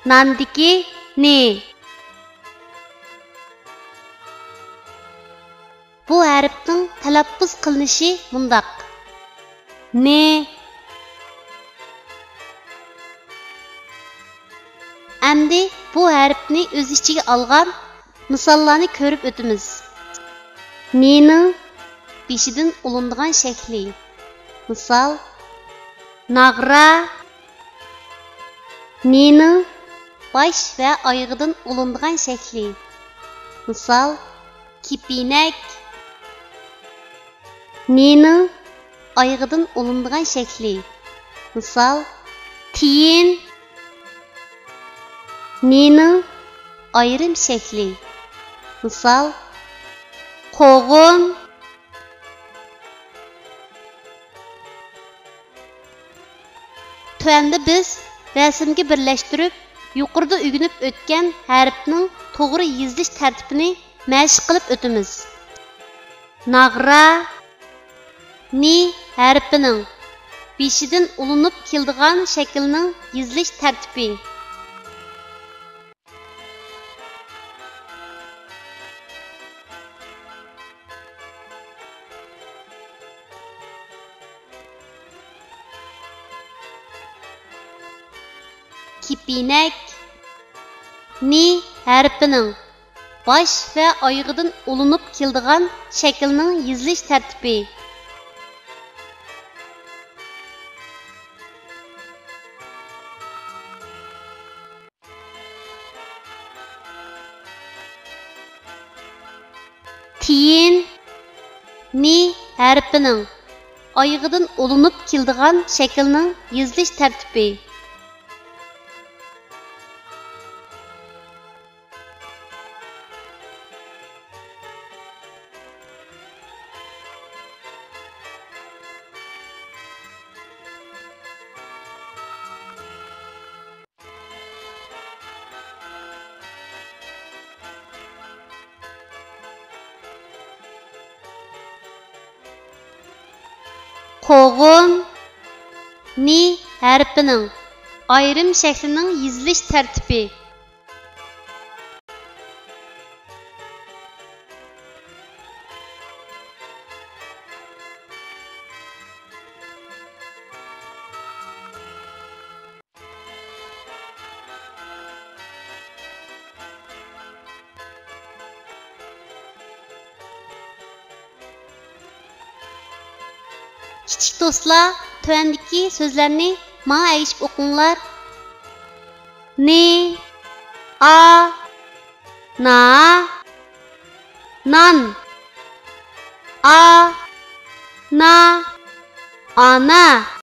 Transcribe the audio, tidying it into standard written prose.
nandiki ne. Bu harfning talaffuz qilinishi mundaq. Ne. Endi bu harfni o'z ichiga olgan misollarni ko'rib o'tamiz. Nening beshidan ulindigan shakli. Misol nag'ra. Nening bosh va oyog'idan ulindigan shakli. Misol kipinak. Nening oyog'idan ulindigan shakli. Misol tiyin. Nening ayrim shakli. Misol qo'g'in. Tuanda biz rasmga birlashtirib, yuqorida o'rganib o'tgan harfning to'g'ri yozilish tartibini mashq qilib o'tamiz. Nag'ra ni harfining beshidan ulinib keladigan shaklning yozilish tartibi. Kipinak ni harfining bosh va oyog'idan ulinib keladigan shaklning yozilish tartibi. Tiyin ni harfining oyog'idan ulinib keladigan shaklning yozilish tartibi. Qo'g'in ni harfining ayrim shaklining yozilish tartibi. Kichik do'stlar, tuvandagi so'zlarni menga aytib o'qinglar. Ne, a, na, nan, a, na, ana.